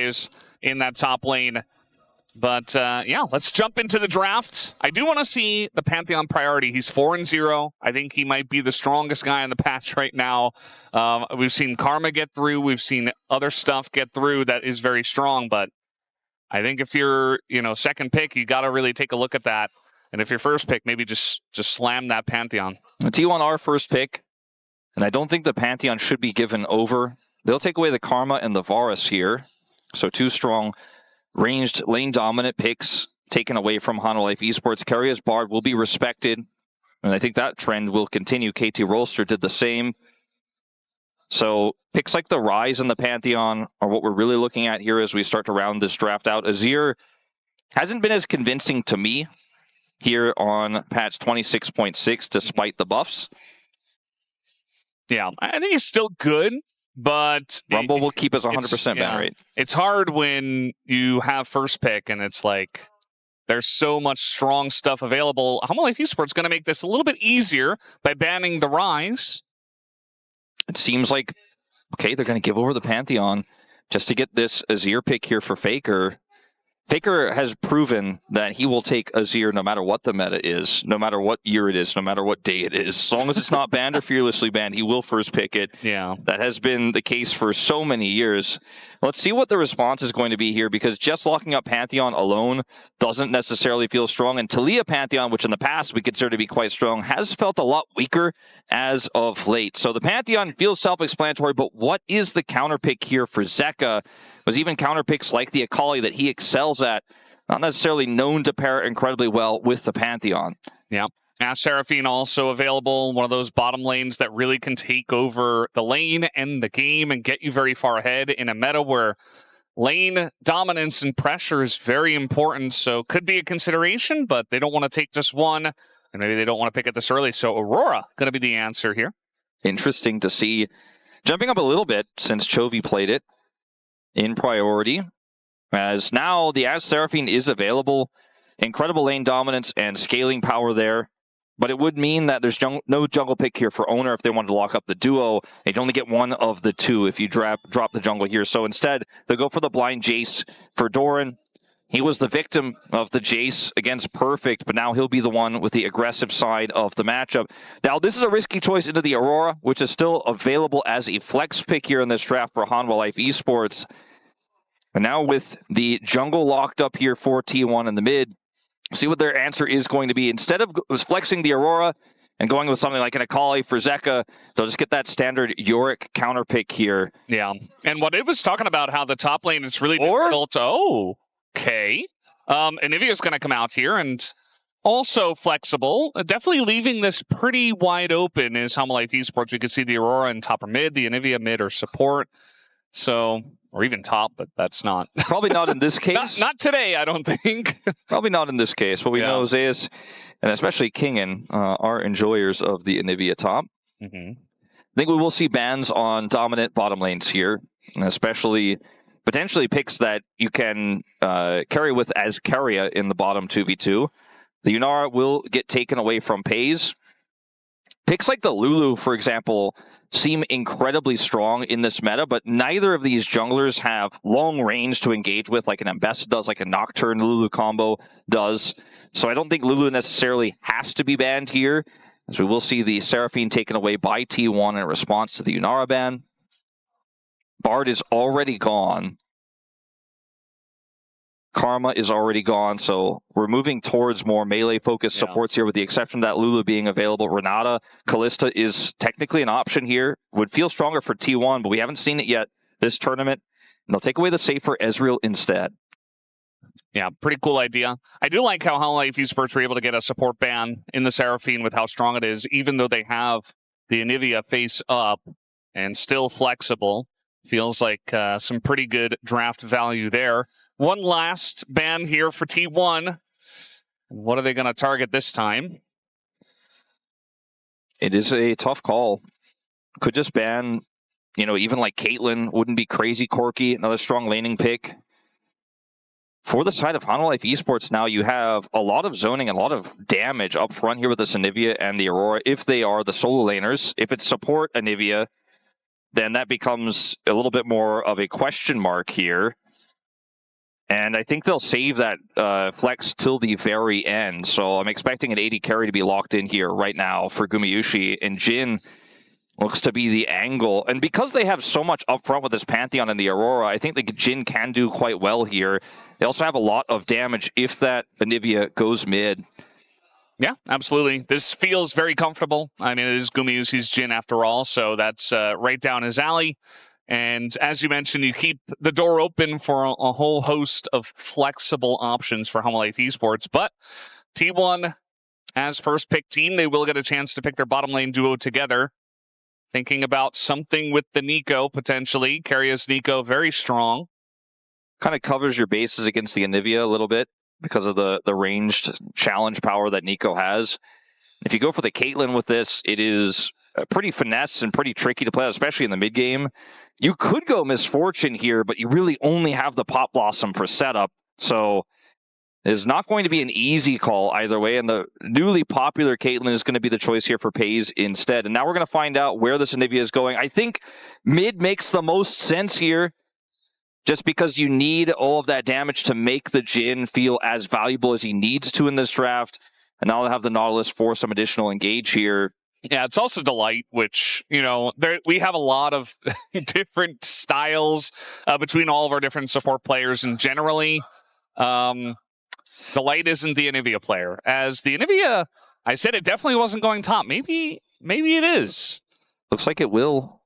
Peyz in that top lane. But yeah, let's jump into the draft. I do want to see the Pantheon priority. He's 4-0. I think he might be the strongest guy in the patch right now. We've seen Karma get through. We've seen other stuff get through that is very strong. But I think if you're, second pick, you got to really take a look at that. And if you're first pick, maybe just slam that Pantheon. T1 our first pick, and I don't think the Pantheon should be given over. They'll take away the Karma and the Varus here. So 2 strong ranged lane dominant picks taken away from Hanwha Life eSports. Keria's Bard will be respected, and I think that trend will continue. KT Rolster did the same. So picks like the Rise and the Pantheon are what we're really looking at here as we start to round this draft out. Azir hasn't been as convincing to me here on patch 26.6 despite the buffs. Yeah, I think he's still good. But Rumble will keep us 100% ban rate. It's hard when you have first pick and it's like there's so much strong stuff available. Hanwha Life eSports going to make this a little bit easier by banning the Rise. It seems like, okay, they're going to give over the Pantheon just to get this Azir pick here for Faker. Faker has proven that he will take Azir no matter what the meta is, no matter what year it is, no matter what day it is. As long as it's not banned or fearlessly banned, he will first pick it. Yeah. That has been the case for so many years. Let's see what the response is going to be here, because just locking up Pantheon alone doesn't necessarily feel strong. And Taliyah Pantheon, which in the past we consider to be quite strong, has felt a lot weaker as of late. So the Pantheon feels self-explanatory, but what is the counter pick here for Zeka? Was even counter picks like the Akali that he excels at, not necessarily known to pair incredibly well with the Pantheon. Yeah. Ash Seraphine also available, one of those bottom lanes that really can take over the lane and the game and get you very far ahead in a meta where lane dominance and pressure is very important. So could be a consideration, but they don't want to take just one, and maybe they don't want to pick it this early. So Aurora going to be the answer here. Interesting to see. Jumping up a little bit since Chovy played it in priority, as now the Ash Seraphine is available. Incredible lane dominance and scaling power there, but it would mean that there's no jungle pick here for Oner if they wanted to lock up the duo. They'd only get one of the two if you drop the jungle here. So instead, they'll go for the blind Jayce for Doran. He was the victim of the Jayce against Perfect, but now he'll be the one with the aggressive side of the matchup. Now, this is a risky choice into the Aurora, which is still available as a flex pick here in this draft for Hanwha Life eSports. And now with the jungle locked up here for T1 in the mid, see what their answer is going to be. Instead of flexing the Aurora and going with something like an Akali for Zeka, they'll just get that standard Yorick counter pick here. Yeah, and what it was talking about, how the top lane is really difficult. Oh, okay. Anivia is going to come out here and also flexible. Definitely leaving this pretty wide open is Hanwha Life eSports. We could see the Aurora in top or mid, the Anivia mid or support. So, or even top, but that's not. Probably not in this case. Not today, I don't think. Probably not in this case, but we know Zeus and especially Kingen are enjoyers of the Anivia top. Mm-hmm. I think we will see bans on dominant bottom lanes here, and especially potentially picks that you can carry with as Keria in the bottom 2v2. The Unara will get taken away from Peyz. Picks like the Lulu, for example, seem incredibly strong in this meta, but neither of these junglers have long range to engage with like an Ambessa does, like a Nocturne Lulu combo does. So I don't think Lulu necessarily has to be banned here, as we will see the Seraphine taken away by T1 in response to the Unara ban. Bard is already gone. Karma is already gone, so we're moving towards more melee-focused supports here, with the exception of that Lulu being available. Renata, Kalista is technically an option here. Would feel stronger for T1, but we haven't seen it yet this tournament. And they'll take away the safer Ezreal instead. Yeah, pretty cool idea. I do like how Hanwha Life eSports were able to get a support ban in the Seraphine with how strong it is, even though they have the Anivia face up and still flexible. Feels like some pretty good draft value there. One last ban here for T1. What are they going to target this time? It is a tough call. Could just ban, even like Caitlyn wouldn't be crazy quirky. Another strong laning pick. For the side of Hanwha Life eSports now, you have a lot of zoning and a lot of damage up front here with the Anivia and the Aurora, if they are the solo laners. If it's support Anivia, then that becomes a little bit more of a question mark here. And I think they'll save that flex till the very end. So I'm expecting an AD carry to be locked in here right now for Gumayusi. And Jhin looks to be the angle. And because they have so much upfront with this Pantheon and the Aurora, I think the Jhin can do quite well here. They also have a lot of damage if that Anivia goes mid. Yeah, absolutely. This feels very comfortable. I mean, it is Gumayusi's Jhin after all, so that's right down his alley. And as you mentioned, you keep the door open for a whole host of flexible options for Hanwha Life eSports. But T1, as first pick team, they will get a chance to pick their bottom lane duo together. Thinking about something with the Neeko, potentially. Keria's Neeko, very strong. Kind of covers your bases against the Anivia a little bit because of the ranged challenge power that Neeko has. If you go for the Caitlyn with this, it is pretty finesse and pretty tricky to play, especially in the mid game. You could go Misfortune here, but you really only have the Pop Blossom for setup. So it's not going to be an easy call either way. And the newly popular Caitlyn is going to be the choice here for Peyz instead. And now we're going to find out where this Anivia is going. I think mid makes the most sense here, just because you need all of that damage to make the Jhin feel as valuable as he needs to in this draft. And now they'll have the Nautilus for some additional engage here. Yeah, it's also Delight, which, you know, we have a lot of different styles between all of our different support players. And generally, Delight isn't the Anivia player. As the Anivia, I said it definitely wasn't going top. Maybe it is. Looks like it will.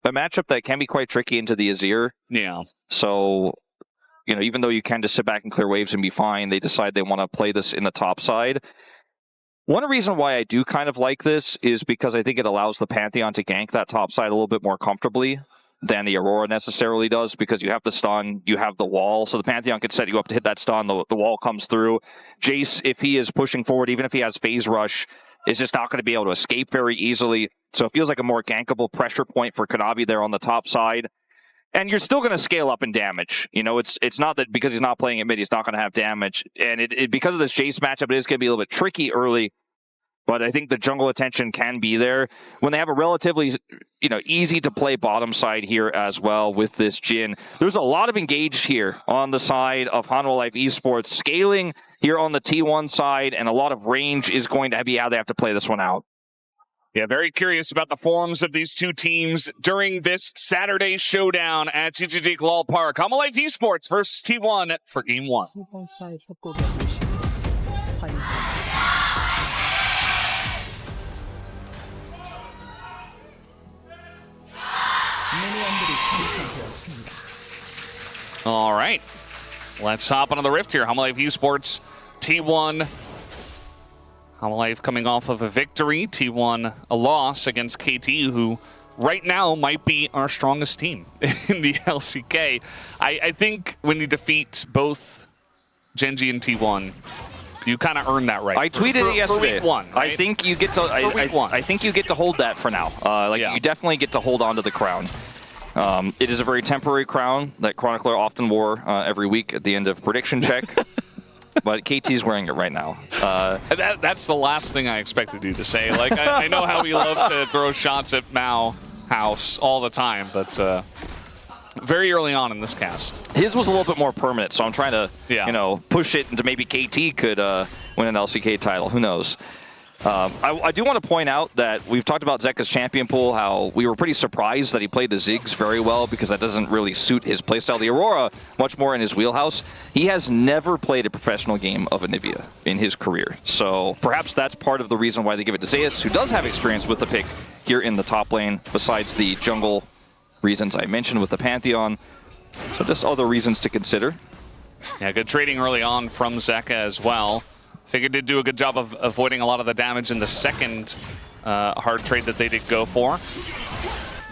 A matchup that can be quite tricky into the Azir. Yeah. So, you know, even though you can just sit back and clear waves and be fine, they decide they want to play this in the top side. One reason why I do kind of like this is because I think it allows the Pantheon to gank that top side a little bit more comfortably than the Aurora necessarily does, because you have the stun, you have the wall, so the Pantheon can set you up to hit that stun, the wall comes through. Jayce, if he is pushing forward, even if he has phase rush, is just not going to be able to escape very easily. So it feels like a more gankable pressure point for Kanavi there on the top side. And you're still going to scale up in damage. You know, it's not that because he's not playing at mid, he's not going to have damage. And because of this Jayce matchup, it is going to be a little bit tricky early. But I think the jungle attention can be there when they have a relatively, you know, easy to play bottom side here as well with this Jhin. There's a lot of engage here on the side of Hanwha Life eSports. Scaling here on the T1 side, and a lot of range is going to be how they have to play this one out. Yeah, very curious about the forms of these two teams during this Saturday showdown at GGG Lol Park. Hanwha Life eSports versus T1 for Game 1. All right, let's hop onto the rift here. Hanwha Life eSports, T1. Hanwha Life coming off of a victory, T1 a loss against KT, who right now might be our strongest team in the LCK. I think when you defeat both Genji and T1, you kind of earn that right. I tweeted it yesterday. For week 1, right? I think you get to. I think you get to hold that for now. You definitely get to hold on to the crown. It is a very temporary crown that Chronicler often wore every week at the end of prediction check. But KT's wearing it right now. That's the last thing I expected you to say. Like, I know how we love to throw shots at Mao House all the time, but very early on in this cast. His was a little bit more permanent, so I'm trying to, you know, push it into maybe KT could win an LCK title. Who knows? I do want to point out that we've talked about Zeka's champion pool, how we were pretty surprised that he played the Ziggs very well because that doesn't really suit his playstyle. The Aurora, much more in his wheelhouse. He has never played a professional game of Anivia in his career. So perhaps that's part of the reason why they give it to Zeus, who does have experience with the pick here in the top lane, besides the jungle reasons I mentioned with the Pantheon. So just other reasons to consider. Yeah, good trading early on from Zeka as well. Figured did do a good job of avoiding a lot of the damage in the second hard trade that they did go for.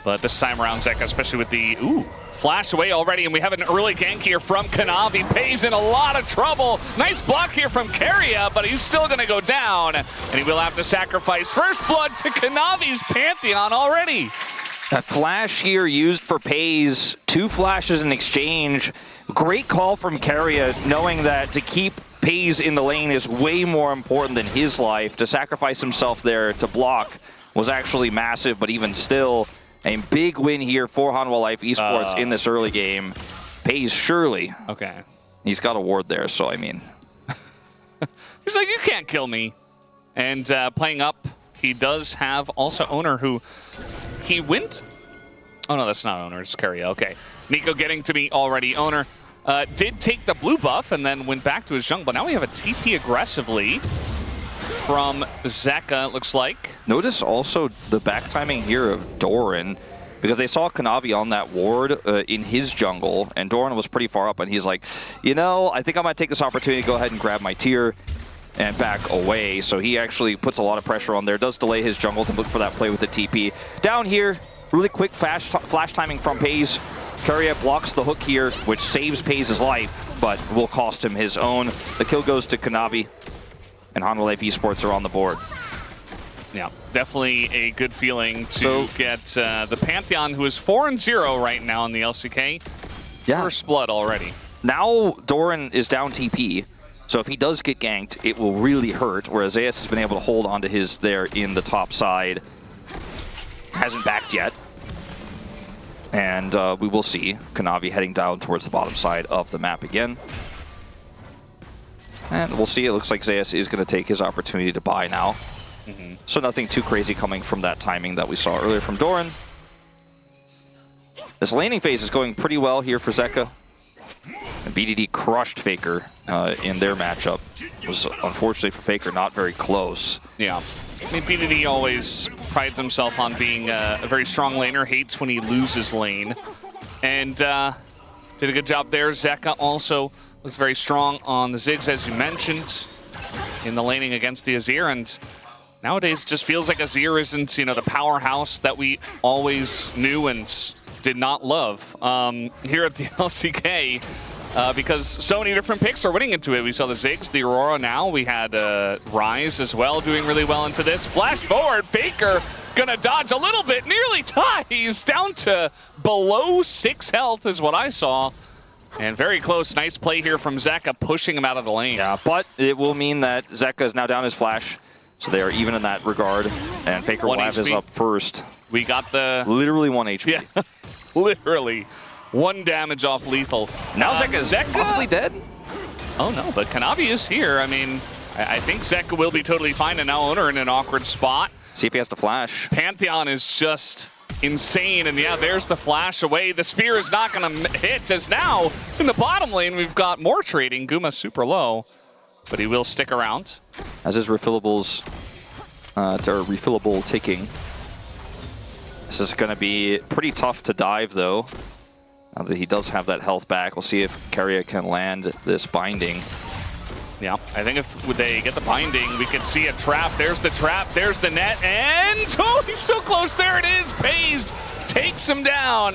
But this time around, Zeka, especially with the flash away already, and we have an early gank here from Kanavi. Peyz in a lot of trouble. Nice block here from Keria, but he's still going to go down, and he will have to sacrifice first blood to Kanavi's Pantheon already. A flash here used for Peyz. 2 flashes in exchange. Great call from Keria, knowing that to keep Peyz in the lane is way more important than his life. To sacrifice himself there to block was actually massive, but even still, a big win here for Hanwha Life eSports in this early game. Peyz surely He's got a ward there, so I mean... He's like, you can't kill me. And playing up, he does have also Oner, who he went... Oh, no, that's not Oner. It's Keria. Okay. Neeko getting to me already. Oner did take the blue buff and then went back to his jungle. But now we have a TP aggressively from Zeka, it looks like. Notice also the back timing here of Doran, because they saw Kanavi on that ward in his jungle, and Doran was pretty far up, and he's like, you know, I think I might take this opportunity to go ahead and grab my tier and back away. So he actually puts a lot of pressure on there, does delay his jungle to look for that play with the TP. Down here, really quick flash timing from Peyz. Keria blocks the hook here, which saves Peyz's life, but will cost him his own. The kill goes to Kanavi, and Hanwha Life eSports are on the board. Yeah, definitely a good feeling to get the Pantheon, who is 4-0 right now in the LCK. Yeah. First blood already. Now Doran is down TP, so if he does get ganked, it will really hurt, whereas Zeus has been able to hold onto his there in the top side. Hasn't backed yet. And we will see Kanavi heading down towards the bottom side of the map again. And we'll see, it looks like Zeus is going to take his opportunity to buy now. So nothing too crazy coming from that timing that we saw earlier from Doran. This laning phase is going pretty well here for Zeka. And BDD crushed Faker in their matchup. It was unfortunately for Faker not very close. Yeah. I mean, BDD always prides himself on being a very strong laner, hates when he loses lane. And did a good job there. Zeka also looks very strong on the Ziggs, as you mentioned, in the laning against the Azir. And nowadays, it just feels like Azir isn't, you know, the powerhouse that we always knew and did not love here at the LCK. Because so many different picks are winning into it. We saw the Ziggs, the Aurora now. We had Rise as well doing really well into this. Flash forward, Faker gonna dodge a little bit, nearly ties, down to below 6 health is what I saw. And very close, nice play here from Zeka, pushing him out of the lane. Yeah, but it will mean that Zeka is now down his flash, so they are even in that regard. And Faker will have his up first. We got the... Literally 1 HP. Yeah, literally. 1 damage off lethal. Now Zeka possibly dead? Oh no, but Kanavi is here. I mean, I think Zeka will be totally fine, and now Oner in an awkward spot. See if he has to flash. Pantheon is just insane, and yeah, there's the flash away. The spear is not going to hit, as now in the bottom lane we've got more trading. Guma super low, but he will stick around. As his refillables, refillable ticking. This is going to be pretty tough to dive, though. Now that he does have that health back, we'll see if Keria can land this binding. Yeah, I think if they get the binding, we could see a trap. There's the trap, there's the net, and oh, he's so close. There it is. Peyz takes him down.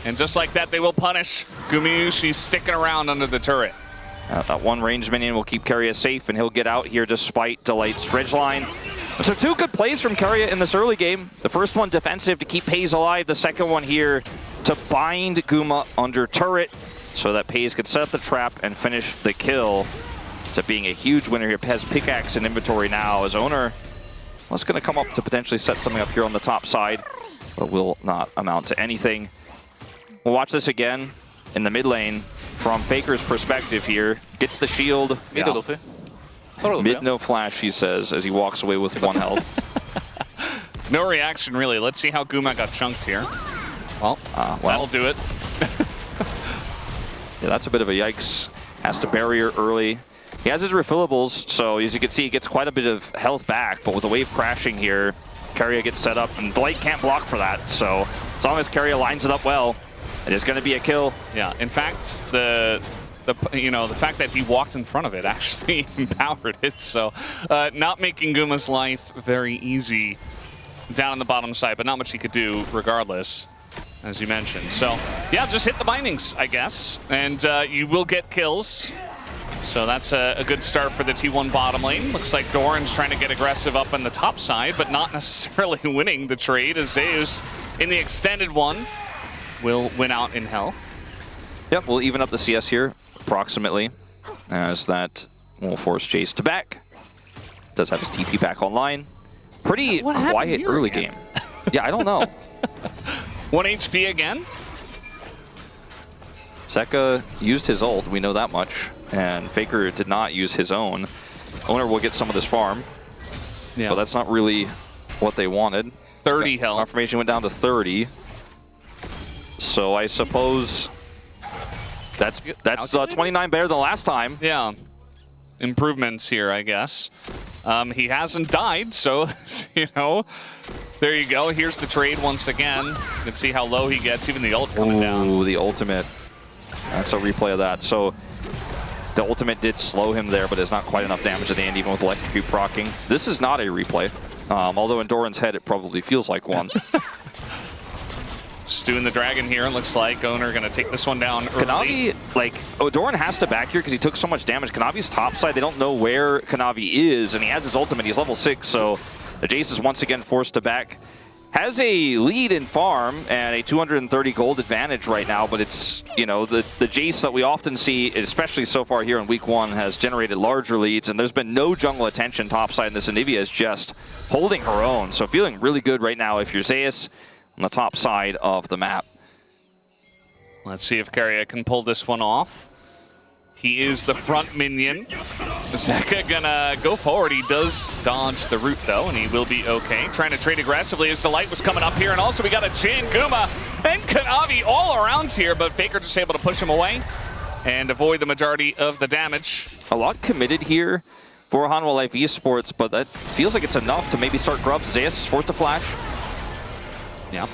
And just like that, they will punish Gumayusi sticking around under the turret. That one ranged minion will keep Keria safe, and he'll get out here despite Delight's ridgeline. So 2 good plays from Keria in this early game. The first one defensive to keep Peyz alive. The second one here to bind Guma under turret so that Peyz could set up the trap and finish the kill. To being a huge winner here. Has pickaxe in inventory now as Oner was going to come up to potentially set something up here on the top side, but will not amount to anything. We'll watch this again in the mid lane from Faker's perspective here. Gets the shield. Mid no flash, he says, as he walks away with 1 health. No reaction, really. Let's see how Guma got chunked here. Well, that'll do it. Yeah, that's a bit of a yikes. Has to barrier early. He has his refillables, so as you can see, he gets quite a bit of health back, but with the wave crashing here, Keria gets set up, and Blight can't block for that, so as long as Keria lines it up well, it is going to be a kill. Yeah, in fact, the fact that he walked in front of it actually empowered it, so not making Guma's life very easy down on the bottom side, but not much he could do regardless, as you mentioned. So, yeah, just hit the bindings, I guess, and you will get kills. So that's a good start for the T1 bottom lane. Looks like Doran's trying to get aggressive up on the top side, but not necessarily winning the trade, as Zeus in the extended one will win out in health. Yep, we'll even up the CS here, approximately, as that will force Jayce to back. Does have his TP back online. Pretty quiet early game. Yeah, I don't know. 1 HP again. Zeka used his ult, we know that much, and Faker did not use his own. Oner will get some of this farm, but that's not really what they wanted. 30 health. Confirmation went down to 30. So I suppose that's 29 better than last time. Yeah. Improvements here, I guess. He hasn't died, so, you know, there you go. Here's the trade once again. You can see how low he gets, even the ult coming down. Ooh, the ultimate. That's a replay of that. So the ultimate did slow him there, but it's not quite enough damage at the end, even with electrocute proccing. This is not a replay, although in Doran's head it probably feels like one. Stewing the dragon here, looks like. Oner gonna take this one down early. Kanavi, like, Doran has to back here because he took so much damage. Kanavi's top side, they don't know where Kanavi is, and he has his ultimate. He's level 6, so the Jayce is once again forced to back. Has a lead in farm and a 230 gold advantage right now, but it's, you know, the Jayce that we often see, especially so far here in week 1, has generated larger leads, and there's been no jungle attention topside, and this Anivia is just holding her own. So feeling really good right now if you're Zeus on the top side of the map. Let's see if Keria can pull this one off. He is the front minion. Zeka gonna go forward. He does dodge the root though, and he will be okay. Trying to trade aggressively as the light was coming up here, and also we got a Jhin, Guma, and Kanavi all around here, but Faker just able to push him away and avoid the majority of the damage. A lot committed here for Hanwha Life eSports, but that feels like it's enough to maybe start grubs. Zeus is forced to flash. Yeah,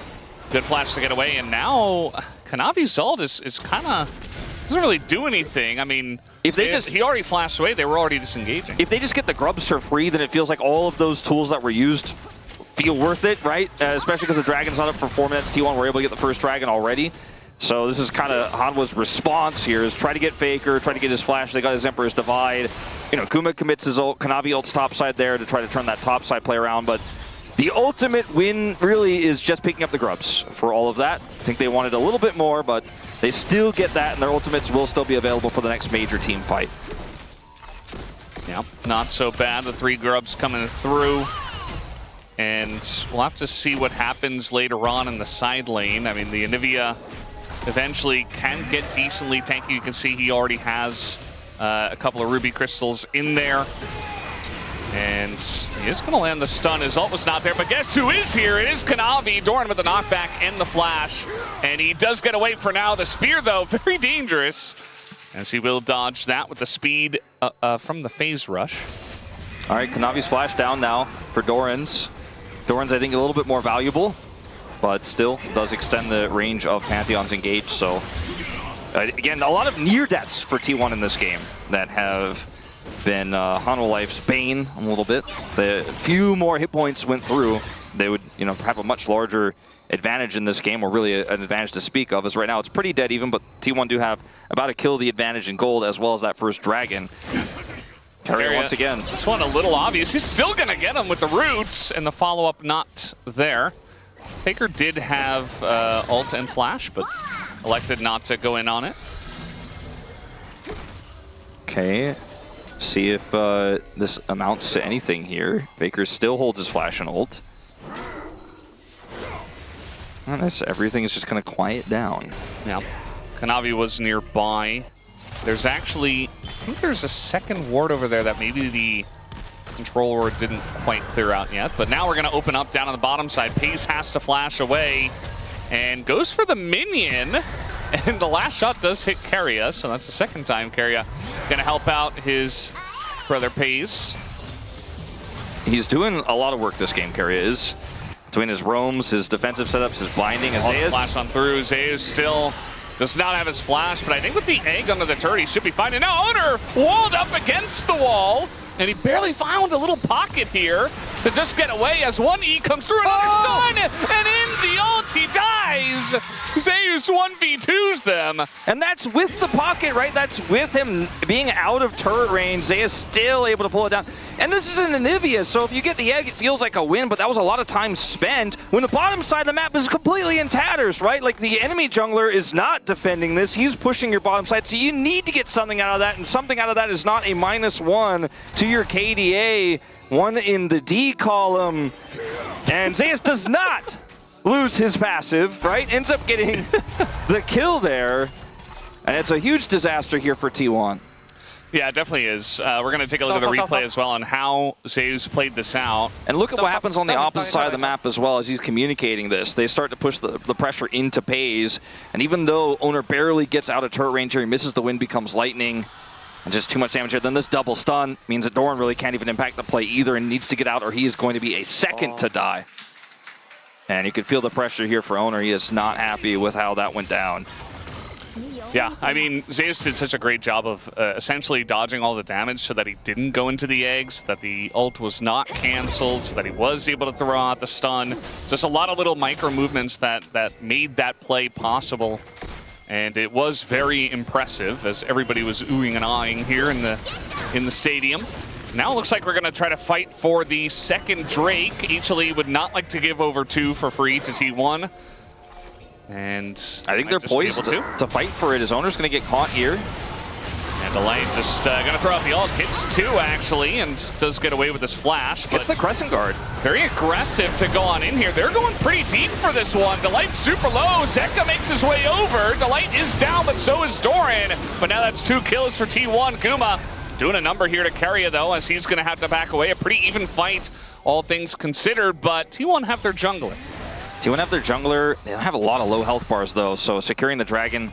good flash to get away, and now Kanavi's ult is kind of doesn't really do anything. I mean, if he already flashed away, they were already disengaging. If they just get the grubs for free, then it feels like all of those tools that were used feel worth it, right? Especially because the dragon's not up for 4 minutes. T1 were able to get the first dragon already. So this is kind of Hanwha's response here, is try to get Faker, try to get his flash. They got his Emperor's Divide. You know, Guma commits his ult. Kanavi ults topside there to try to turn that topside play around, but the ultimate win really is just picking up the grubs for all of that. I think they wanted a little bit more, but they still get that, and their ultimates will still be available for the next major team fight. Yeah, not so bad. The 3 grubs coming through. And we'll have to see what happens later on in the side lane. I mean, the Anivia eventually can get decently tanky. You can see he already has a couple of ruby crystals in there. And he is going to land the stun. His ult was not there, but guess who is here? It is Kanavi. Doran with the knockback and the flash. And he does get away for now. The spear, though, very dangerous, as he will dodge that with the speed from the phase rush. All right, Kanavi's flash down now for Doran's. Doran's, I think, a little bit more valuable, but still does extend the range of Pantheon's engage. So, again, a lot of near deaths for T1 in this game that have been Hanwha Life's bane a little bit. If a few more hit points went through, they would, you know, have a much larger advantage in this game, or really an advantage to speak of. As right now, it's pretty dead even, but T1 do have about a kill the advantage in gold, as well as that first dragon. Keria once again. This one a little obvious. He's still going to get him with the roots, and the follow-up not there. Faker did have ult and flash, but elected not to go in on it. Okay. See if this amounts to anything here. Faker still holds his flash and ult. And everything is just going to quiet down. Yeah. Kanavi was nearby. There's actually, I think there's a second ward over there that maybe the control ward didn't quite clear out yet. But now we're going to open up down on the bottom side. Peyz has to flash away and goes for the minion. And the last shot does hit Keria, so that's the second time Keria going to help out his brother Peyz. He's doing a lot of work this game, Keria is. Between his roams, his defensive setups, his blinding, his Zeus. Flash on through. Zeus still does not have his flash, but I think with the egg under the turret, he should be fine. And now Oner walled up against the wall, and he barely found a little pocket here to just get away as one E comes through, another stun, and in the ult he dies. Zeus 1v2s them. And that's with the pocket, right? That's with him being out of turret range. Zeus still able to pull it down. And this is an Anivia, so if you get the egg, it feels like a win, but that was a lot of time spent when the bottom side of the map is completely in tatters, right? Like, the enemy jungler is not defending this. He's pushing your bottom side, so you need to get something out of that, and something out of that is not a -1 to your KDA. One in the D column. And Zeus does not lose his passive, right? Ends up getting the kill there. And it's a huge disaster here for T1. Yeah, it definitely is. We're going to take a look at the replay as well on how Zeus played this out. And look at what happens on the opposite side of the map as well as he's communicating this. They start to push the pressure into Peyz. And even though Oner barely gets out of turret range here, he misses the wind, becomes lightning. And just too much damage here. Then this double stun means that Doran really can't even impact the play either and needs to get out or he is going to be a second to die. And you can feel the pressure here for Oner. He is not happy with how that went down. Yeah, I mean, Zeus did such a great job of essentially dodging all the damage so that he didn't go into the eggs, that the ult was not canceled, so that he was able to throw out the stun. Just a lot of little micro movements that made that play possible. And it was very impressive as everybody was oohing and aahing here in the stadium. Now it looks like we're going to try to fight for the second Drake. HLE would not like to give over 2 for free to T1. And I think they're poised to fight for it. His Oner's going to get caught here. And Delight just going to throw out the ult. Hits 2, actually, and does get away with this flash. But it's the Crescent Guard. Very aggressive to go on in here. They're going pretty deep for this one. Delight's super low. Zeka makes his way over. Delight is down, but so is Doran. But now that's 2 kills for T1. Guma doing a number here to Keria, though, as he's going to have to back away. A pretty even fight, all things considered, but T1 have their jungler. T1 have their jungler. They don't have a lot of low health bars, though, so securing the dragon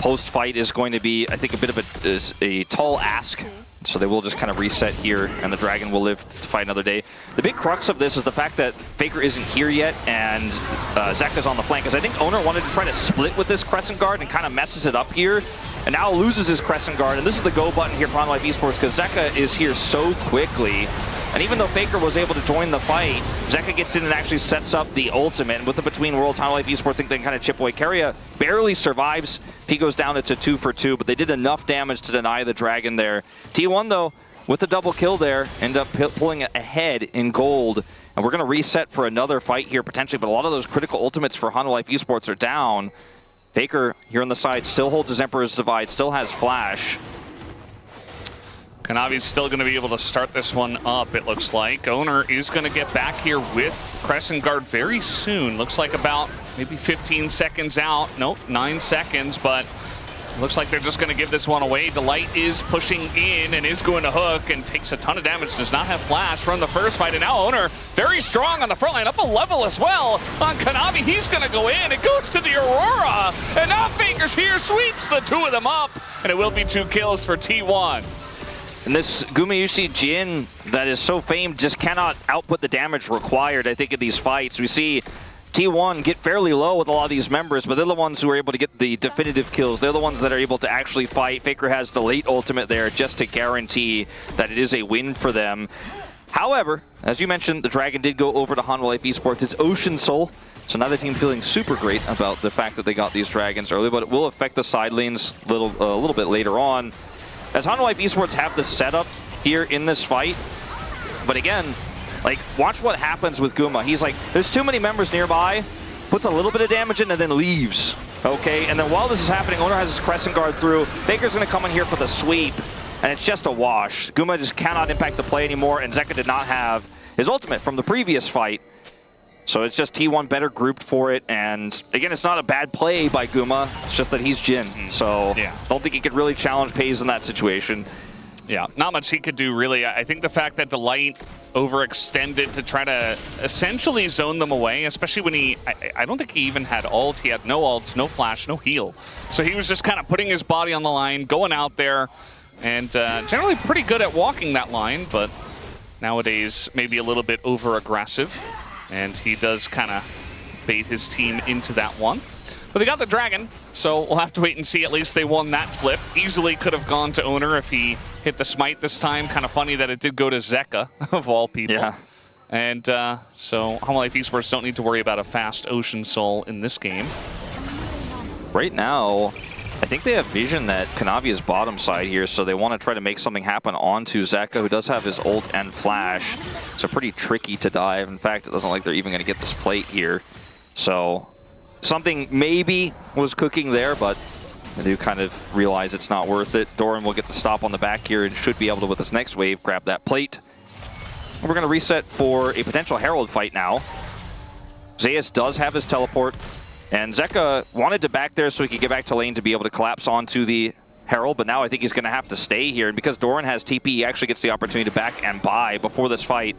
post-fight is going to be, I think, a bit of a tall ask. So they will just kind of reset here, and the dragon will live to fight another day. The big crux of this is the fact that Faker isn't here yet, and Zeka's on the flank, because I think Oner wanted to try to split with this Crescent Guard and kind of messes it up here, and now loses his Crescent Guard, and this is the go button here for Hanwha Life eSports, because Zeka is here so quickly. And even though Faker was able to join the fight, Zeka gets in and actually sets up the ultimate. And with the Between Worlds, Hanwha Life eSports think they can kind of chip away. Keria barely survives. He goes down to 2 for 2, but they did enough damage to deny the dragon there. T1, though, with the double kill there, end up pulling ahead in gold. And we're going to reset for another fight here, potentially. But a lot of those critical ultimates for Hanwha Life eSports are down. Faker here on the side still holds his Emperor's Divide, still has Flash. Kanavi's still going to be able to start this one up, it looks like. Oner is going to get back here with Crescent Guard very soon. Looks like about maybe 15 seconds out. Nope, 9 seconds, but looks like they're just going to give this one away. Delight is pushing in and is going to hook and takes a ton of damage. Does not have Flash from the first fight. And now Oner very strong on the front line, up a level as well on Kanavi. He's going to go in. It goes to the Aurora. And now Faker's here, sweeps the 2 of them up. And it will be 2 kills for T1. And this Gumayusi Jhin that is so famed just cannot output the damage required, I think, in these fights. We see T1 get fairly low with a lot of these members, but they're the ones who are able to get the definitive kills. They're the ones that are able to actually fight. Faker has the late ultimate there just to guarantee that it is a win for them. However, as you mentioned, the Dragon did go over to Hanwha Life eSports. It's Ocean Soul. So now the team feeling super great about the fact that they got these Dragons early, but it will affect the side lanes a little bit later on. As Hanwha Life eSports have the setup here in this fight, but again, like, watch what happens with Guma. He's like, there's too many members nearby, puts a little bit of damage in and then leaves, okay? And then while this is happening, Oner has his Crescent Guard through. Faker's gonna come in here for the sweep, and it's just a wash. Guma just cannot impact the play anymore, and Zeka did not have his ultimate from the previous fight. So it's just T1 better grouped for it, and again, it's not a bad play by Guma, it's just that he's Jhin, so yeah. Don't think he could really challenge Peyz in that situation. Yeah, not much he could do, really. I think the fact that Delight overextended to try to essentially zone them away, especially when I don't think he even had ult. He had no ult, no flash, no heal. So he was just kind of putting his body on the line, going out there, and generally pretty good at walking that line, but nowadays maybe a little bit over-aggressive. And he does kind of bait his team into that one. But they got the Dragon, so we'll have to wait and see. At least they won that flip. Easily could have gone to Oner if he hit the smite this time. Kind of funny that it did go to Zeka, of all people. Yeah. And so Hanwha Life eSports don't need to worry about a fast Ocean Soul in this game. Right now, I think they have vision that Kanavi is bottom side here, so they want to try to make something happen onto Zeka, who does have his ult and flash. So pretty tricky to dive. In fact, it doesn't look like they're even going to get this plate here. So something maybe was cooking there, but they do kind of realize it's not worth it. Doran will get the stop on the back here and should be able to, with this next wave, grab that plate. And we're going to reset for a potential Herald fight now. Zeus does have his teleport. And Zeka wanted to back there so he could get back to lane to be able to collapse onto the Herald, but now I think he's going to have to stay here. And because Doran has TP, he actually gets the opportunity to back and buy before this fight.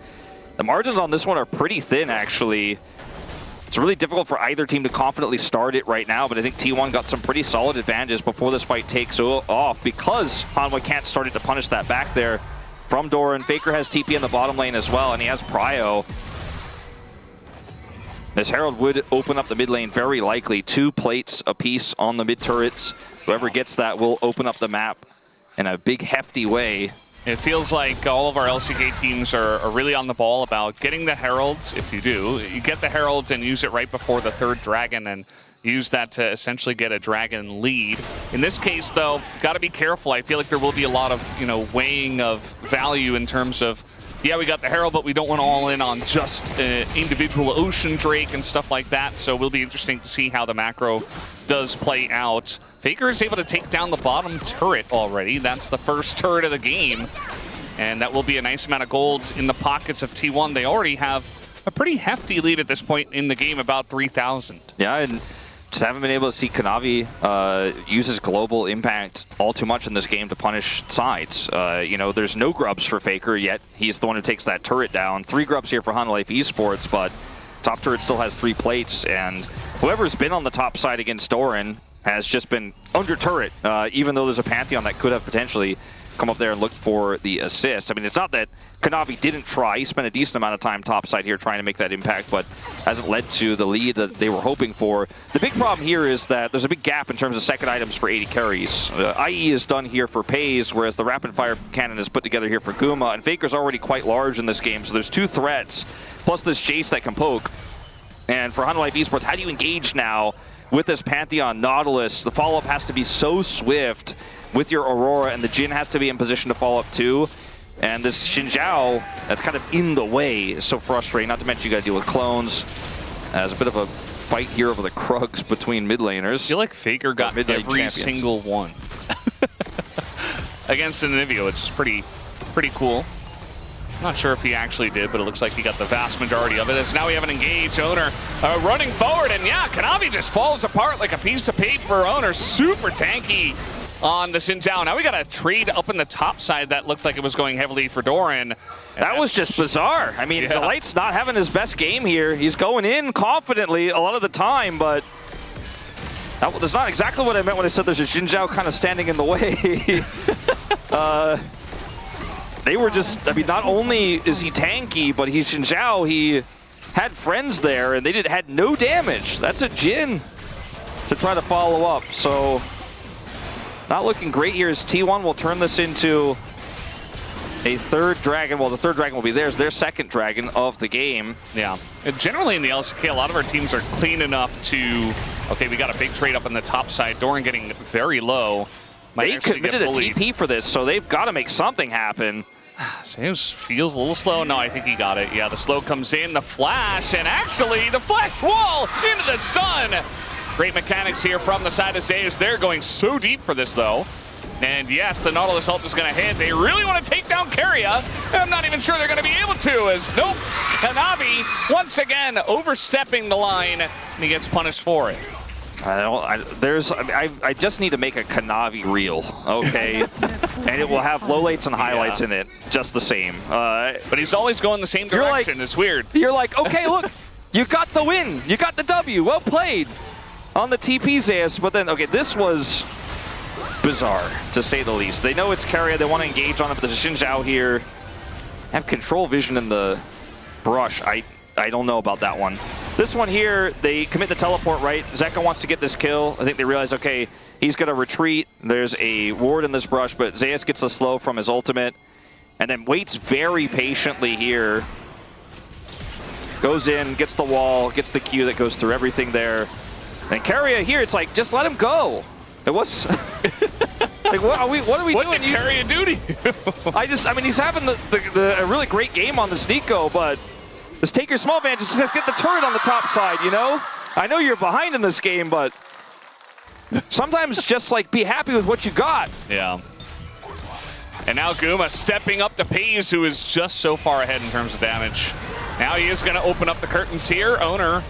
The margins on this one are pretty thin, actually. It's really difficult for either team to confidently start it right now, but I think T1 got some pretty solid advantages before this fight takes off because Hanwha can't start it to punish that back there from Doran. Faker has TP in the bottom lane as well, and he has Prio. This Herald would open up the mid lane very likely. 2 plates apiece on the mid turrets. Whoever gets that will open up the map in a big, hefty way. It feels like all of our LCK teams are really on the ball about getting the Heralds. If you do, you get the Heralds and use it right before the 3rd dragon and use that to essentially get a dragon lead. In this case, though, got to be careful. I feel like there will be a lot of, weighing of value in terms of, yeah, we got the Herald, but we don't want to all in on just individual Ocean Drake and stuff like that. So it will be interesting to see how the macro does play out. Faker is able to take down the bottom turret already. That's the first turret of the game. And that will be a nice amount of gold in the pockets of T1. They already have a pretty hefty lead at this point in the game, about 3,000. Yeah, and just haven't been able to see Kanavi use his global impact all too much in this game to punish sides. There's no grubs for Faker yet. He's the one who takes that turret down. 3 grubs here for Hanwha Life eSports, but top turret still has 3 plates, and whoever's been on the top side against Doran has just been under turret, even though there's a Pantheon that could have potentially come up there and looked for the assist. I mean, it's not that Kanavi didn't try. He spent a decent amount of time topside here trying to make that impact, but hasn't led to the lead that they were hoping for. The big problem here is that there's a big gap in terms of second items for AD carries. IE is done here for Peyz, whereas the rapid fire cannon is put together here for Guma, and Faker's already quite large in this game, so there's 2 threats, plus this Jayce that can poke. And for Hanwha Life eSports, how do you engage now with this Pantheon Nautilus? The follow-up has to be so swift with your Aurora, and the Jhin has to be in position to follow up too. And this Zhao, that's kind of in the way, is so frustrating. Not to mention you got to deal with clones. There's a bit of a fight here over the Krugs between mid laners. I feel like Faker got every single one against Anivia, which is pretty cool. Not sure if he actually did, but it looks like he got the vast majority of it. As now we have an engaged Oner running forward, and yeah, Kanavi just falls apart like a piece of paper. Oner super tanky on the Zhao. Now we got a trade up in the top side that looked like it was going heavily for Doran. That was just bizarre. I mean, Delight's not having his best game here. He's going in confidently a lot of the time, but that's not exactly what I meant when I said there's a Zhao kind of standing in the way. They were just, I mean, not only is he tanky, but he's Zhao. He had friends there, and they had no damage. That's a Jhin to try to follow up. So not looking great here as T1 will turn this into a 3rd dragon. Well, the 3rd dragon will be theirs, their 2nd dragon of the game. Yeah. And generally in the LCK, a lot of our teams are clean enough to, okay, we got a big trade up on the top side. Doran getting very low. They committed a TP for this, so they've got to make something happen. Zeus feels a little slow. No, I think he got it. Yeah, the slow comes in, the flash, and actually the flash wall into the stun. Great mechanics here from the side of Zeus. They're going so deep for this, though. And yes, the Nautilus ult is going to hit. They really want to take down Keria, and I'm not even sure they're going to be able to, as nope, Kanavi once again overstepping the line, and he gets punished for it. I just need to make a Kanavi reel, okay? And it will have lowlights and highlights in it, just the same. But he's always going the same direction. It's weird. You're like, okay, look, you got the win. You got the W. Well played on the TP, Zeus. But then, okay, this was bizarre, to say the least. They know it's Keria. They want to engage on it, but there's a Zhao here. Have control vision in the brush. I don't know about that one. This one here, they commit the teleport, right? Zeka wants to get this kill. I think they realize, okay, he's going to retreat. There's a ward in this brush, but Zeus gets the slow from his ultimate and then waits very patiently here. Goes in, gets the wall, gets the Q that goes through everything there. And Keria here, it's like, just let him go. It was... like, what are we doing? What did Keria do to you? I mean, he's having a really great game on this Neeko, but just take your small advantage, just get the turret on the top side, you know? I know you're behind in this game, but sometimes just, like, be happy with what you got. Yeah. And now Guma stepping up to Peyz, who is just so far ahead in terms of damage. Now he is going to open up the curtains here. Oner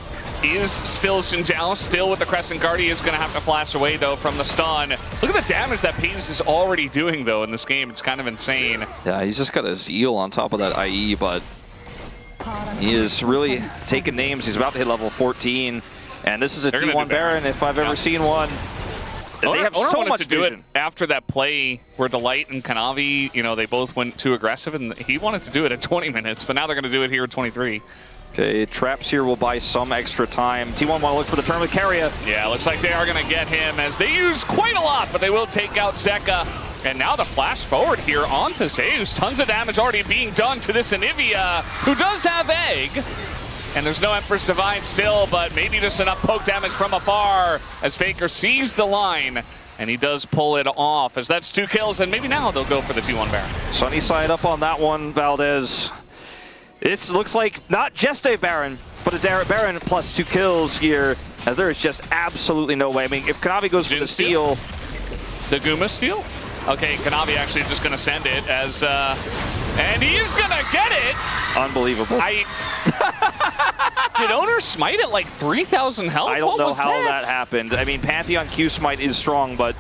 is still Zhao, still with the Crescent Guard. He is going to have to flash away, though, from the stun. Look at the damage that Peyz is already doing, though, in this game. It's kind of insane. Yeah, he's just got a zeal on top of that IE, but he is really taking names. He's about to hit level 14, and this is a T1 Baron if I've ever seen one. They have so much to do it after that play where Delight and Kanavi, you know, they both went too aggressive, and he wanted to do it at 20 minutes, but now they're going to do it here at 23. Okay, traps here will buy some extra time. T1 want to look for the turn with Keria. Yeah, looks like they are going to get him as they use quite a lot, but they will take out Zeka. And now the flash forward here onto Zeus. Tons of damage already being done to this Anivia, who does have Egg. And there's no Empress Divine still, but maybe just enough poke damage from afar as Faker sees the line, and he does pull it off, as that's 2 kills, and maybe now they'll go for the T1 Baron. Sunny side up on that one, Valdes. This looks like not just a Baron, but a Baron plus 2 kills here, as there is just absolutely no way. I mean, if Kanavi goes for the steal... The Guma steal? Okay, Kanavi actually just going to send it as... and he's going to get it! Unbelievable. Did Oner smite at like 3,000 health? I don't know how that happened. I mean, Pantheon Q smite is strong, but...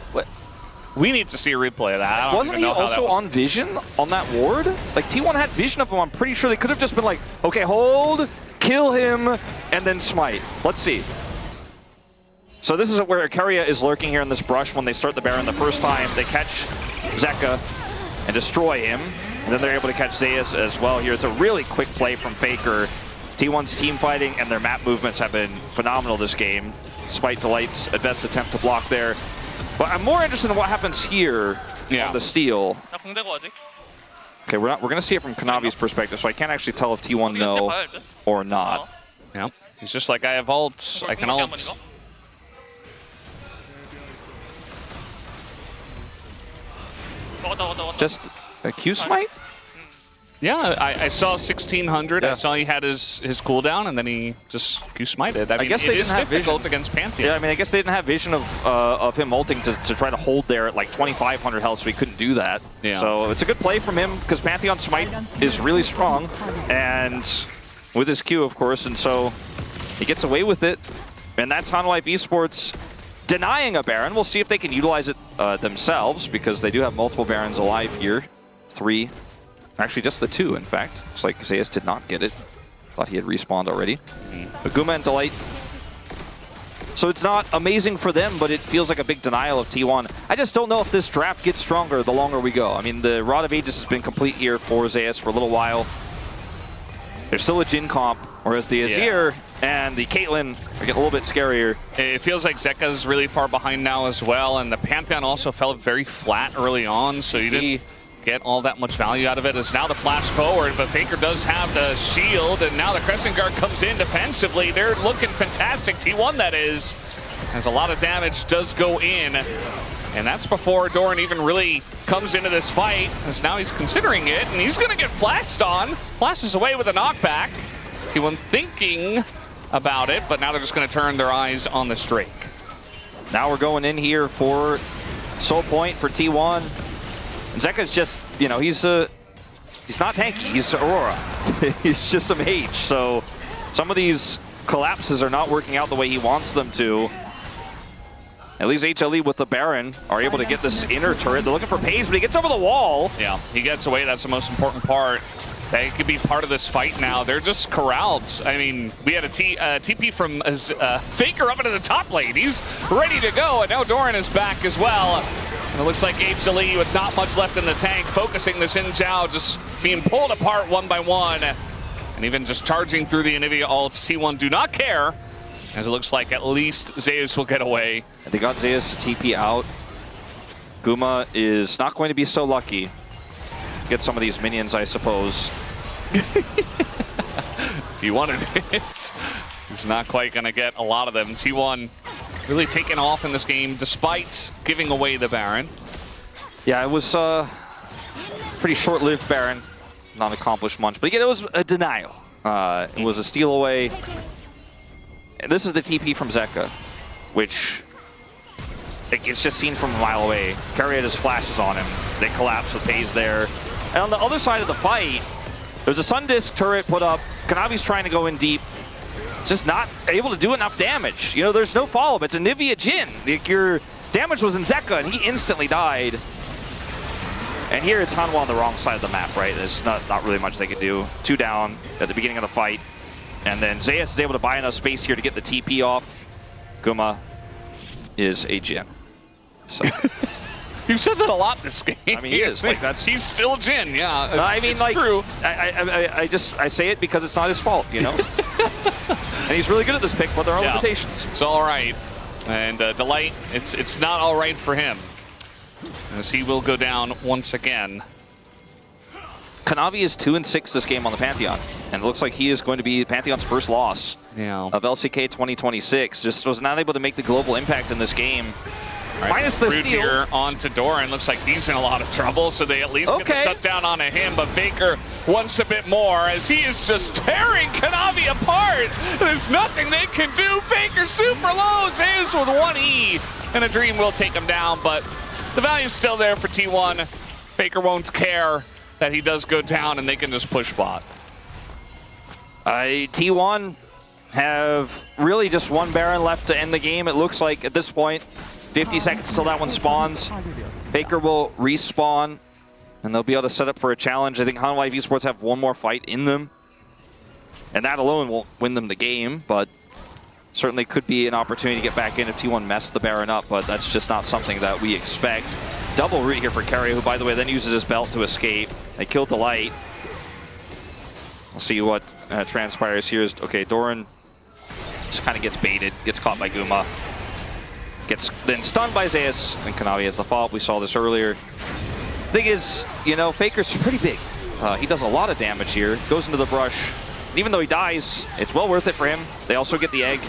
We need to see a replay of that. Wasn't he also on vision on that ward? Like, T1 had vision of him. I'm pretty sure they could have just been like, okay, hold, kill him, and then smite. Let's see. So this is where Keria is lurking here in this brush when they start the Baron the first time. They catch Zeka and destroy him. And then they're able to catch Zeus as well here. It's a really quick play from Faker. T1's team fighting and their map movements have been phenomenal this game, despite Delight's best attempt to block there. But I'm more interested in what happens here on the steal. Okay, we're going to see it from Kanavi's perspective, so I can't actually tell if T1 know or not. Yep. He's just like, I have ult, I can ult. Just a Q smite? Yeah, I saw 1600. Yeah. I saw he had his cooldown, and then he just Q smited. I mean, guess they didn't have difficult vision against Pantheon. Yeah, I mean, I guess they didn't have vision of him ulting to try to hold there at like 2,500 health, so he couldn't do that. Yeah. So it's a good play from him because Pantheon smite is really strong, and with his Q, of course, and so he gets away with it. And that's Hanwha Life eSports denying a Baron. We'll see if they can utilize it themselves, because they do have multiple Barons alive here. 3. Actually, just the 2, in fact. Looks like Zeus did not get it. Thought he had respawned already. But Guma and Delight. So it's not amazing for them, but it feels like a big denial of T1. I just don't know if this draft gets stronger the longer we go. I mean, the Rod of Ages has been complete here for Zeus for a little while. There's still a Jhin comp, whereas the Azir and the Caitlyn are getting a little bit scarier. It feels like Zeka's really far behind now as well, and the Pantheon also felt very flat early on, so you didn't get all that much value out of it. It's now the flash forward, but Faker does have the shield, and now the Crescent Guard comes in defensively. They're looking fantastic. T1, that is. As a lot of damage does go in, and that's before Doran even really comes into this fight, as now he's considering it, and he's going to get flashed on. Flashes away with a knockback. T1 thinking about it, but now they're just going to turn their eyes on the Drake. Now we're going in here for Soul Point for T1. And Zeka's just, you know, he's not tanky, he's Aurora. He's just a mage, so some of these collapses are not working out the way he wants them to. At least HLE with the Baron are able to get this inner turret. They're looking for Peyz, but he gets over the wall. Yeah, he gets away. That's the most important part. They could be part of this fight now. They're just corralled. I mean, we had a TP from Faker up into the top lane. He's ready to go, and now Doran is back as well. And it looks like HLE with not much left in the tank, focusing this in Zhao, just being pulled apart one by one. And even just charging through the Anivia ult. T1 do not care, as it looks like at least Zeus will get away. They got Zeus TP out. Guma is not going to be so lucky. Get some of these minions, I suppose. He wanted it. He's not quite going to get a lot of them. T1 really taking off in this game despite giving away the Baron. Yeah, it was pretty short-lived Baron. Not accomplished much, but again, it was a denial. It was a steal away. And this is the TP from Zeka, which it's just seen from a mile away. Keria just flashes on him. They collapse with Peyz there. And on the other side of the fight, there's a Sun Disc turret put up. Kanavi's trying to go in deep. just not able to do enough damage. You know, there's no follow-up. It's Anivia Jhin. Like, your damage was in Zeka, and he instantly died. And here it's Hanwha on the wrong side of the map, right? There's not really much they could do. 2 down at the beginning of the fight. And then Zeus is able to buy enough space here to get the TP off. Guma is a Jhin. So... You've said that a lot this game. I mean, he is. Like, he's still Jhin, yeah. I mean, it's like, true. I say it because it's not his fault, you know? And he's really good at this pick, but there are limitations. It's all right. And Delight, it's not all right for him, as he will go down once again. Kanavi is 2-6 this game on the Pantheon, and it looks like he is going to be Pantheon's first loss of LCK 2026. Just was not able to make the global impact in this game. Right, minus the steal. Here onto Doran. Looks like he's in a lot of trouble, so they at least get the shutdown onto him. But Faker wants a bit more, as he is just tearing Kanavi apart. There's nothing they can do. Faker super low. Zeus with 1E, and a Dream will take him down, but the value's still there for T1. Faker won't care that he does go down, and they can just push bot. T1 have really just one Baron left to end the game, it looks like, at this point. 50 seconds till that one spawns. Faker will respawn, and they'll be able to set up for a challenge. I think Hanwha Life eSports have one more fight in them, and that alone won't win them the game, but certainly could be an opportunity to get back in if T1 mess the Baron up, but that's just not something that we expect. Double root here for Keria, who, by the way, then uses his belt to escape. They killed Delight. We'll see what transpires here. Okay, Doran just kind of gets baited, gets caught by Guma. Gets then stunned by Zeus, and Kanavi has the follow-up. We saw this earlier. Thing is, you know, Faker's pretty big. He does a lot of damage here. Goes into the brush. And even though he dies, it's well worth it for him. They also get the egg,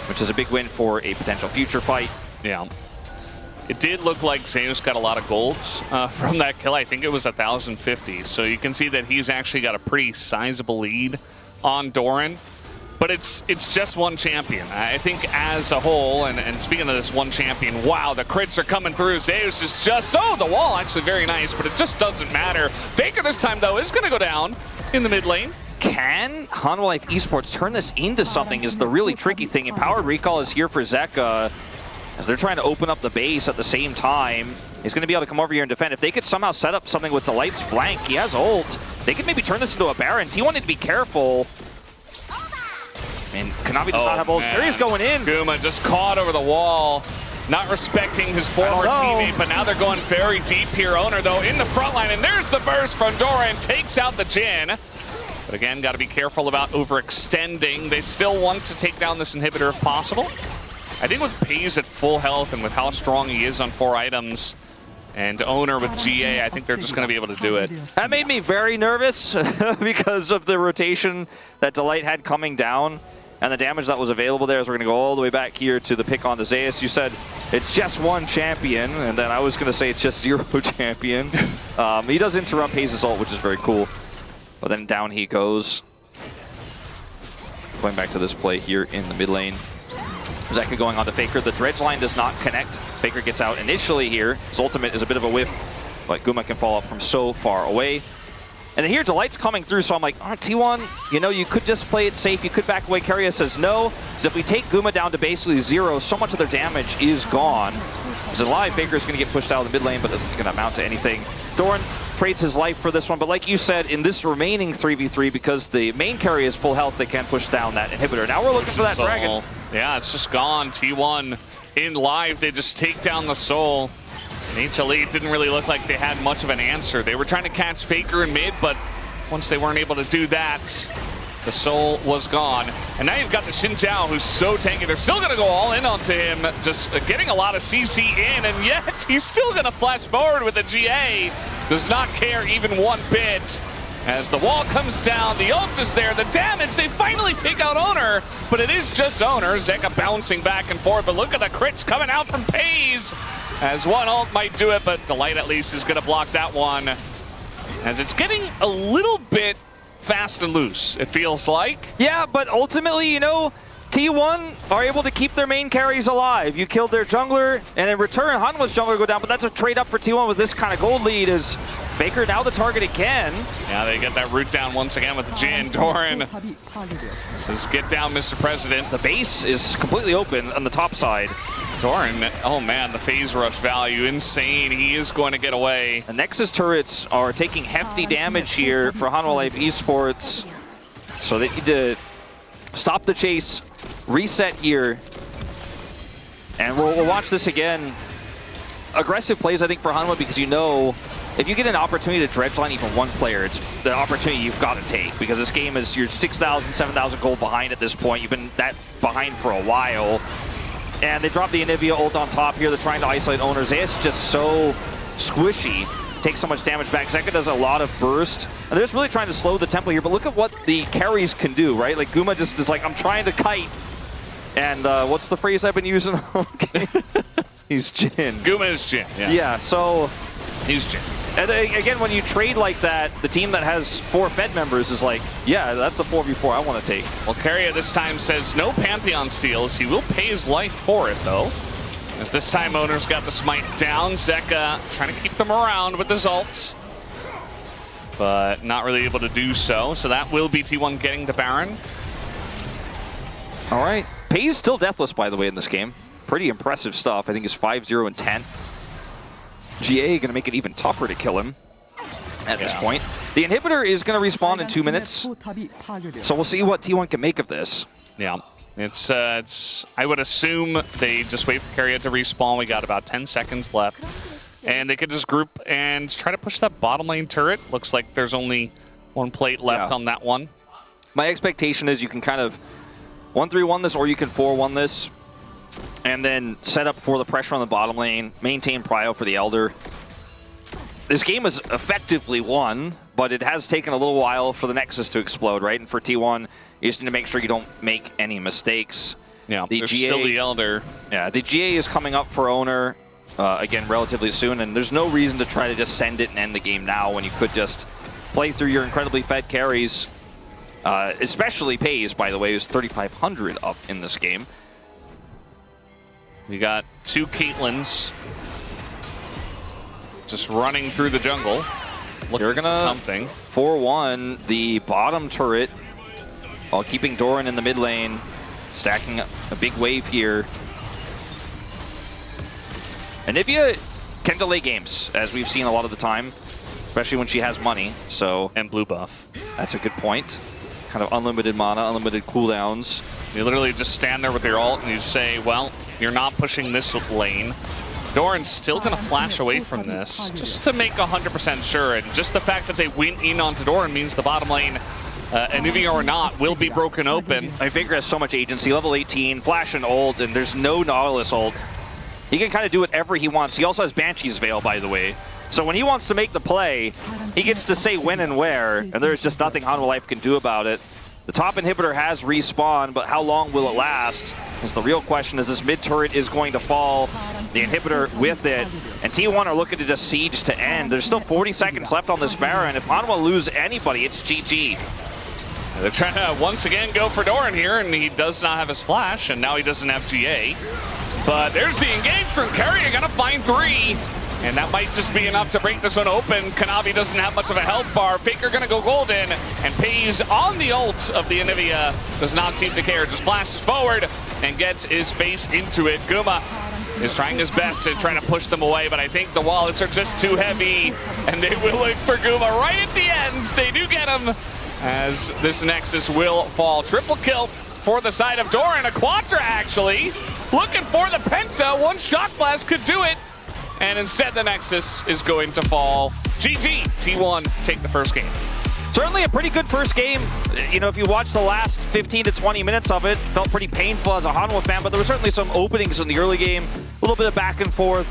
which is a big win for a potential future fight. Yeah. It did look like Zeus got a lot of golds from that kill. I think it was 1,050. So you can see that he's actually got a pretty sizable lead on Doran. But it's just one champion. I think as a whole, and speaking of this one champion, wow, the crits are coming through. Zeus is just, the wall actually very nice, but it just doesn't matter. Faker this time, though, is going to go down in the mid lane. Can Hanwha Life eSports turn this into something is the really tricky thing. Empowered Recall is here for Zeka, as they're trying to open up the base at the same time. He's going to be able to come over here and defend. If they could somehow set up something with Delight's flank, he has ult. They could maybe turn this into a Baron. T1 need to be careful. And Kanavi does not have ults. Keria's going in. Guma just caught over the wall. Not respecting his former teammate, but now they're going very deep here. Oner, though, in the front line, and there's the burst from Doran. Takes out the Jhin. But again, got to be careful about overextending. They still want to take down this inhibitor if possible. I think with Peyz at full health and with how strong he is on 4 items, and Oner with GA, I think they're just going to be able to do it. That made me very nervous because of the rotation that Delight had coming down and the damage that was available there. As we're going to go all the way back here to the pick on the Zeus. You said it's just one champion, and then I was going to say it's just 0 champion. He does interrupt Peyz's ult, which is very cool. But then down he goes. Going back to this play here in the mid lane. Zeka going on to Faker. The dredge line does not connect. Faker gets out initially here. His ultimate is a bit of a whiff, but Guma can fall up from so far away. And then here, Delight's coming through, so I'm like, T1, you know, you could just play it safe. You could back away. Keria says no, because if we take Guma down to basically 0, so much of their damage is gone. As alive, Faker's going to get pushed out of the mid lane, but that's not going to amount to anything. Doran trades his life for this one, but like you said, in this remaining 3v3, because the main carry is full health, they can push down that inhibitor. Now we're looking for that dragon. Yeah, it's just gone. T1 in live, they just take down the soul. And HLE didn't really look like they had much of an answer. They were trying to catch Faker in mid, but once they weren't able to do that, the soul was gone. And now you've got the Zhao, who's so tanky. They're still going to go all in onto him, just getting a lot of CC in, and yet he's still going to flash forward with a GA. Does not care even one bit. As the wall comes down, the ult is there, the damage, they finally take out Oner, but it is just Oner. Zeka bouncing back and forth, but look at the crits coming out from Peyz. As one ult might do it, but Delight at least is going to block that one. As it's getting a little bit fast and loose, it feels like. Yeah, but ultimately, you know, T1 are able to keep their main carries alive. You killed their jungler, and in return, Hanwha's jungler go down, but that's a trade up for T1 with this kind of gold lead as Faker now the target again. Yeah, they get that root down once again with Jhin. Doran says, get down, Mr. President. The base is completely open on the top side. Doran, oh man, the phase rush value, insane. He is going to get away. The Nexus turrets are taking hefty damage here for Hanwha Life eSports. So they need to stop the chase, reset here. And we'll watch this again. Aggressive plays, I think, for Hanwha, because you know, if you get an opportunity to dredge line even one player, it's the opportunity you've got to take, because this game is, you're 6,000, 7,000 gold behind at this point. You've been that behind for a while. And they drop the Anivia ult on top here. They're trying to isolate Oner. Zeus is just so squishy. Takes so much damage back. Zeka does a lot of burst. And they're just really trying to slow the tempo here, but look at what the carries can do, right? Like, Guma just is like, I'm trying to kite. And what's the phrase I've been using? Okay. He's Jhin. Guma is Jhin, yeah. Yeah, so... He's Jhin. And again, when you trade like that, the team that has 4 Fed members is like, yeah, that's the 4v4 I want to take. Well, Keria this time says no Pantheon steals. He will pay his life for it, though. As this time, Oner's got the smite down. Zeka trying to keep them around with his ults, but not really able to do so. So that will be T1 getting the Baron. All right. Peyz still deathless, by the way, in this game. Pretty impressive stuff. I think it's 5-0 and 10. GA going to make it even tougher to kill him at this point. The inhibitor is going to respawn in 2 minutes, so we'll see what T1 can make of this. Yeah, it's I would assume they just wait for Keria to respawn. We got about 10 seconds left, and they could just group and try to push that bottom lane turret. Looks like there's only 1 plate left on that one. My expectation is you can kind of 1-3-1 this, or you can 4-1 this, and then set up for the pressure on the bottom lane, maintain prio for the Elder. This game is effectively won, but it has taken a little while for the Nexus to explode, right? And for T1, you just need to make sure you don't make any mistakes. Yeah, there's still the Elder. Yeah, the GA is coming up for Oner, again, relatively soon, and there's no reason to try to just send it and end the game now when you could just play through your incredibly fed carries. Especially Peyz, by the way, who's 3,500 up in this game. We got 2 Caitlyns just running through the jungle. They're gonna something 4-1 the bottom turret while keeping Doran in the mid lane, stacking up a big wave here. Anivia can delay games, as we've seen a lot of the time, especially when she has money. So and blue buff. That's a good point. Kind of unlimited mana, unlimited cooldowns. You literally just stand there with your ult and you say, well, you're not pushing this lane. Doran's still going to flash away from this, just to make 100% sure. And just the fact that they went in onto Doran means the bottom lane, Anivia or not, will be broken open. I think has so much agency. Level 18, flash and ult, and there's no Nautilus ult. He can kind of do whatever he wants. He also has Banshee's Veil, by the way. So when he wants to make the play, he gets to say when and where, and there's just nothing Hanwha Life can do about it. The top inhibitor has respawned, but how long will it last? Is the real question, as this mid turret is going to fall, the inhibitor with it, and T1 are looking to just siege to end. There's still 40 seconds left on this Baron. If Hanwha lose anybody, it's GG. They're trying to once again go for Doran here, and he does not have his flash, and now he doesn't have GA. But there's the engage from Keria, gonna find 3. And that might just be enough to break this one open. Kanavi doesn't have much of a health bar. Faker gonna go golden, and Peyz on the ult of the Anivia does not seem to care. Just flashes forward and gets his face into it. Guma is trying his best to try to push them away, but I think the wallets are just too heavy, and they will look for Guma right at the end. They do get him, as this Nexus will fall. Triple kill for the side of Doran. A Quadra, actually. Looking for the Penta. 1 shot blast could do it. And instead, the Nexus is going to fall. GG, T1 take the first game. Certainly a pretty good first game. You know, if you watch the last 15 to 20 minutes of it, felt pretty painful as a Hanwha fan, but there were certainly some openings in the early game, a little bit of back and forth.